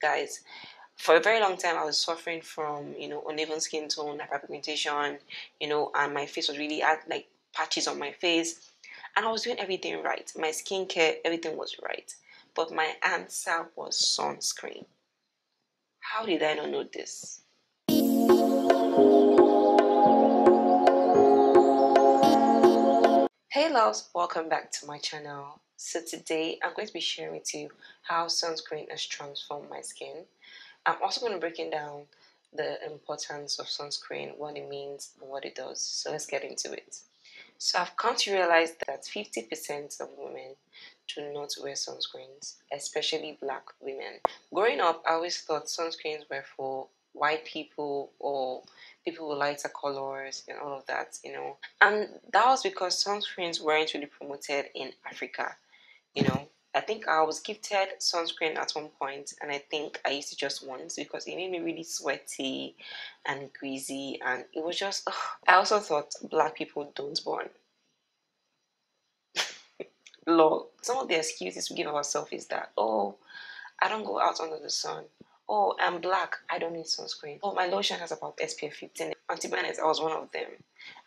Guys, for a very long time I was suffering from uneven skin tone, hyperpigmentation, and my face was really had like patches on my face, and I was doing everything right. My skincare, everything was right, but my answer was sunscreen. How did I not know this? Hey loves, welcome back to my channel. So today I'm going to be sharing with you how sunscreen has transformed my skin. I'm also going to be breaking down the importance of sunscreen, what it means and what it does. So let's get into it. So I've come to realize that 50% of women do not wear sunscreens, especially black women. Growing up, I always thought sunscreens were for white people or people with lighter colors and all of that, And that was because sunscreens weren't really promoted in Africa, I think I was gifted sunscreen at one point, and I think I used it just once because it made me really sweaty and greasy, and it was just, ugh. I also thought black people don't burn. Lol. Some of the excuses we give ourselves is that, oh, I don't go out under the sun. Oh, I'm black, I don't need sunscreen. Oh, my lotion has about SPF 15. Antibiotics, I was one of them.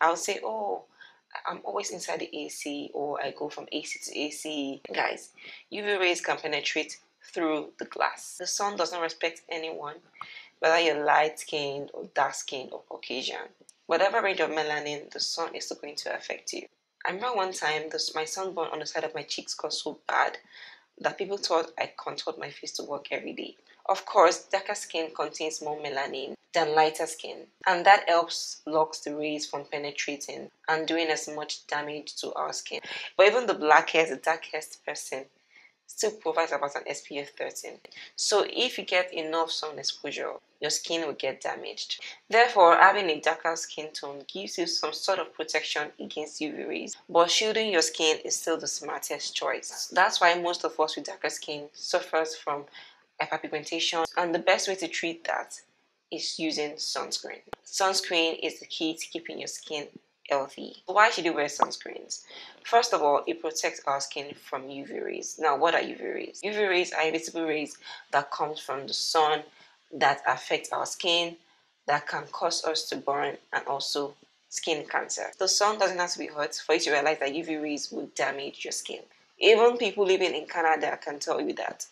I would say, oh, I'm always inside the AC, or I go from AC to AC. Guys, UV rays can penetrate through the glass. The sun does not respect anyone, whether you're light skinned or dark skinned or Caucasian. Whatever range of melanin, the sun is still going to affect you. I remember one time my sunburn on the side of my cheeks got so bad that people thought I contoured my face to work every day. Of course, darker skin contains more melanin than lighter skin, and that helps blocks the rays from penetrating and doing as much damage to our skin. But even the blackest, the darkest person still provides about an SPF 13. So if you get enough sun exposure, your skin will get damaged. Therefore, having a darker skin tone gives you some sort of protection against UV rays, but shielding your skin is still the smartest choice. That's why most of us with darker skin suffers from hyperpigmentation, and the best way to treat that is using sunscreen. Sunscreen is the key to keeping your skin healthy. Why should you wear sunscreens? First of all, it protects our skin from UV rays. Now, what are UV rays? UV rays are invisible rays that come from the sun that affect our skin, that can cause us to burn, and also skin cancer. The sun doesn't have to be hot for you to realize that UV rays will damage your skin. Even people living in Canada can tell you that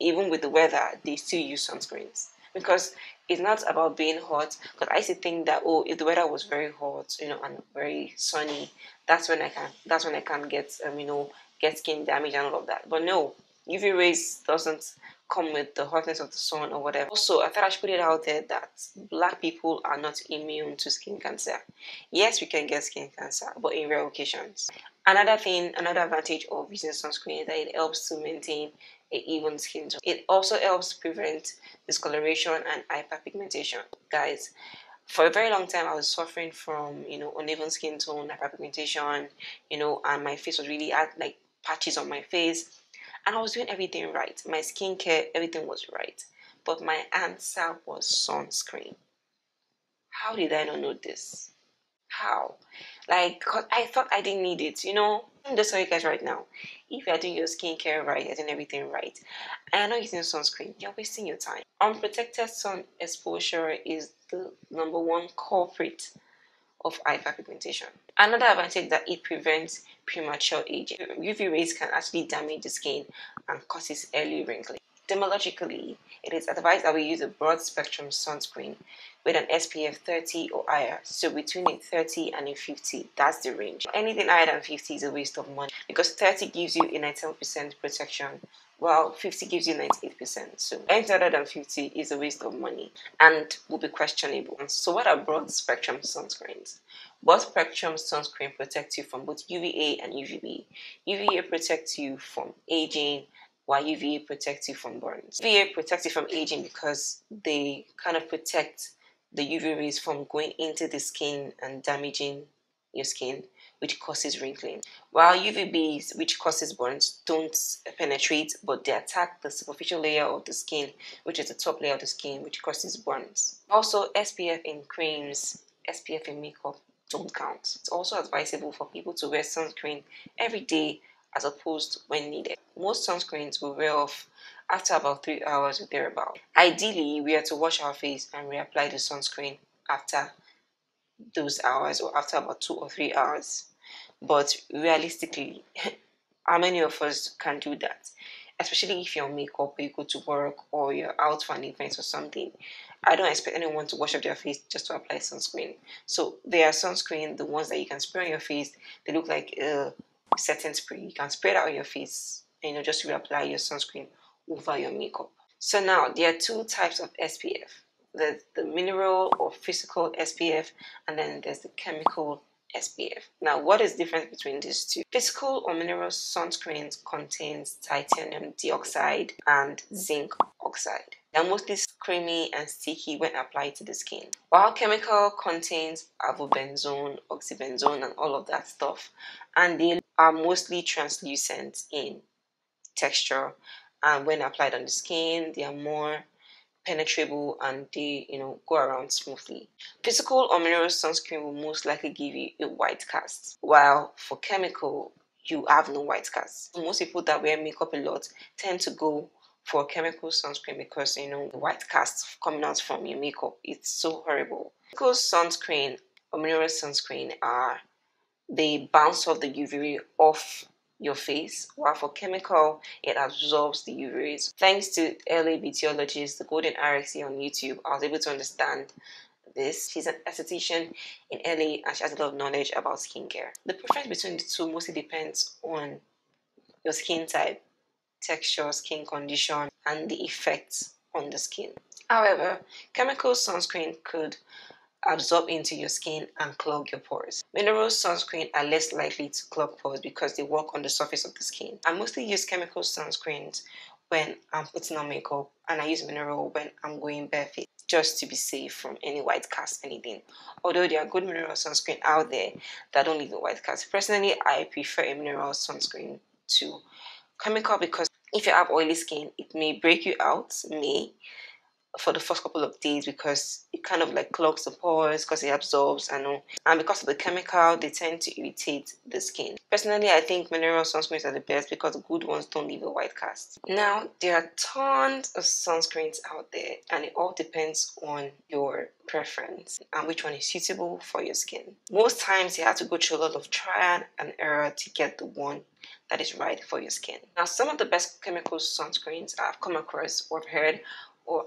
even with the weather, they still use sunscreens because it's not about being hot. Because I used to think that, oh, if the weather was very hot, and very sunny, that's when I can get get skin damage and all of that. But no, UV rays doesn't come with the hotness of the sun or whatever. Also, I thought I should put it out there that black people are not immune to skin cancer. Yes, we can get skin cancer, but in rare occasions. Another advantage of using sunscreen is that it helps to maintain an even skin tone. It also helps prevent discoloration and hyperpigmentation. Guys, for a very long time I was suffering from uneven skin tone, hyperpigmentation, and my face was really had like patches on my face, and I was doing everything right. My skincare, everything was right, but my answer was sunscreen. How did I not know this? How? Like, 'cause I thought I didn't need it, I'm just telling you guys right now. If you're doing your skincare right, you're doing everything right, and you're not using sunscreen, you're wasting your time. Unprotected sun exposure is the #1 culprit of hyperpigmentation. Another advantage that it prevents premature aging. UV rays can actually damage the skin and causes early wrinkling. Dermatologically, it is advised that we use a broad spectrum sunscreen with an SPF 30 or higher. So between a 30 and a 50, that's the range. Anything higher than 50 is a waste of money because 30 gives you a 97% protection, while 50 gives you 98%. So anything other than 50 is a waste of money and will be questionable. So what are broad spectrum sunscreens? Broad spectrum sunscreen protects you from both UVA and UVB. UVA protects you from aging, while UVA protects you from burns. UVA protects you from aging because they kind of protect the UV rays from going into the skin and damaging your skin, which causes wrinkling. While UVBs, which causes burns, don't penetrate, but they attack the superficial layer of the skin, which is the top layer of the skin, which causes burns. Also, SPF in creams, SPF in makeup don't count. It's also advisable for people to wear sunscreen every day as opposed to when needed. Most sunscreens will wear off after about 3 hours or thereabout. Ideally, we are to wash our face and reapply the sunscreen after those hours or after about 2 or 3 hours. But realistically, how many of us can do that? Especially if you're on makeup or you go to work or you're out for an event or something. I don't expect anyone to wash up their face just to apply sunscreen. So there are sunscreen, the ones that you can spray on your face. They look like a setting spray. You can spray that on your face and just reapply your sunscreen over your makeup. So now there are two types of SPF. There's the mineral or physical SPF, and then there's the chemical SPF. Now, what is the difference between these two? Physical or mineral sunscreens contains titanium dioxide and zinc oxide. They're mostly creamy and sticky when applied to the skin, while chemical contains avobenzone, oxybenzone, and all of that stuff, and they are mostly translucent in texture, and when applied on the skin they are more penetrable and they go around smoothly. Physical or mineral sunscreen will most likely give you a white cast, while for chemical you have no white cast. Most people that wear makeup a lot tend to go for chemical sunscreen because the white cast coming out from your makeup, it's so horrible. Chemical sunscreen or mineral sunscreen they bounce off the UV ray off your face, while for chemical, it absorbs the UV rays. Thanks to LA beautyologist, the Golden RXC on YouTube, I was able to understand this. She's an esthetician in LA and she has a lot of knowledge about skincare. The preference between the two mostly depends on your skin type, texture, skin condition, and the effects on the skin. However, chemical sunscreen could absorb into your skin and clog your pores. Mineral sunscreen are less likely to clog pores because they work on the surface of the skin. I mostly use chemical sunscreens when I'm putting on makeup, and I use mineral when I'm going barefoot, just to be safe from any white cast, anything. Although there are good mineral sunscreen out there that don't leave a white cast. Personally, I prefer a mineral sunscreen to chemical because if you have oily skin, it may break you out, for the first couple of days because it kind of like clogs the pores because it absorbs and because of the chemical they tend to irritate the skin. Personally, I think mineral sunscreens are the best because the good ones don't leave a white cast. Now there are tons of sunscreens out there and it all depends on your preference and which one is suitable for your skin. Most times you have to go through a lot of trial and error to get the one that is right for your skin. Now some of the best chemical sunscreens I've come across or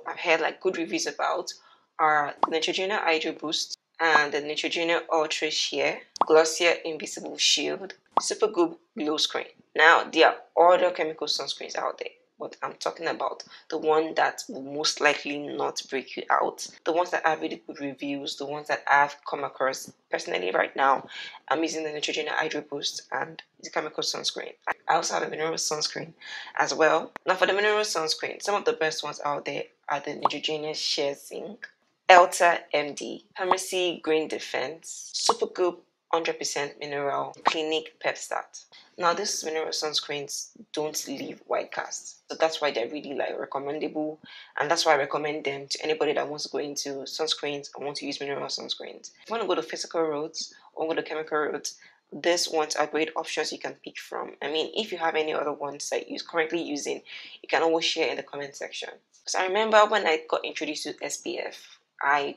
I've heard like good reviews about are Neutrogena hydroboost and the Neutrogena ultra sheer, Glossier invisible shield, Supergoop glow screen. Now there are other chemical sunscreens out there, but I'm talking about the one that will most likely not break you out, the ones that have really good reviews, the ones that I've come across. Personally right now I'm using the Neutrogena hydroboost and the chemical sunscreen. I also have a mineral sunscreen as well. Now for the mineral sunscreen, some of the best ones out there are the Neutrogena Sheer Zinc, ELTA MD, Farmacy Green Defense, Supergoop 100% Mineral, CLINIQUE Pep-Start. Now these mineral sunscreens don't leave white casts, so that's why they're really like recommendable, and that's why I recommend them to anybody that wants to go into sunscreens and want to use mineral sunscreens. If you want to go the physical routes or go the chemical routes, these ones are great options you can pick from. I mean, if you have any other ones that you're currently using, you can always share in the comment section. So I remember when I got introduced to SPF, I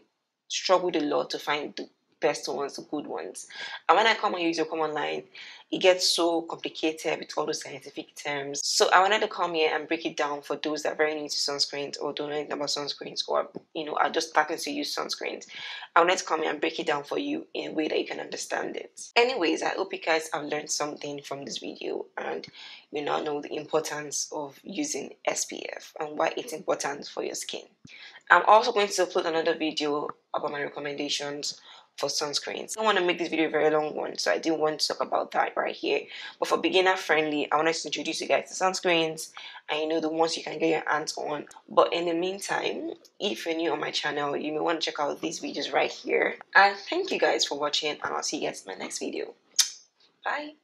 struggled a lot to find the best ones, the good ones. And when I come online, it gets so complicated with all those scientific terms. So I wanted to come here and break it down for those that are very new to sunscreens or don't know anything about sunscreens or are just starting to use sunscreens. I wanted to come here and break it down for you in a way that you can understand it. Anyways, I hope you guys have learned something from this video and you now know the importance of using SPF and why it's important for your skin. I'm also going to upload another video about my recommendations for sunscreens. I don't want to make this video a very long one, so I didn't want to talk about that right here. But for beginner friendly, I wanted to introduce you guys to sunscreens and the ones you can get your hands on. But in the meantime, if you're new on my channel, you may want to check out these videos right here. And thank you guys for watching, and I'll see you guys in my next video. Bye.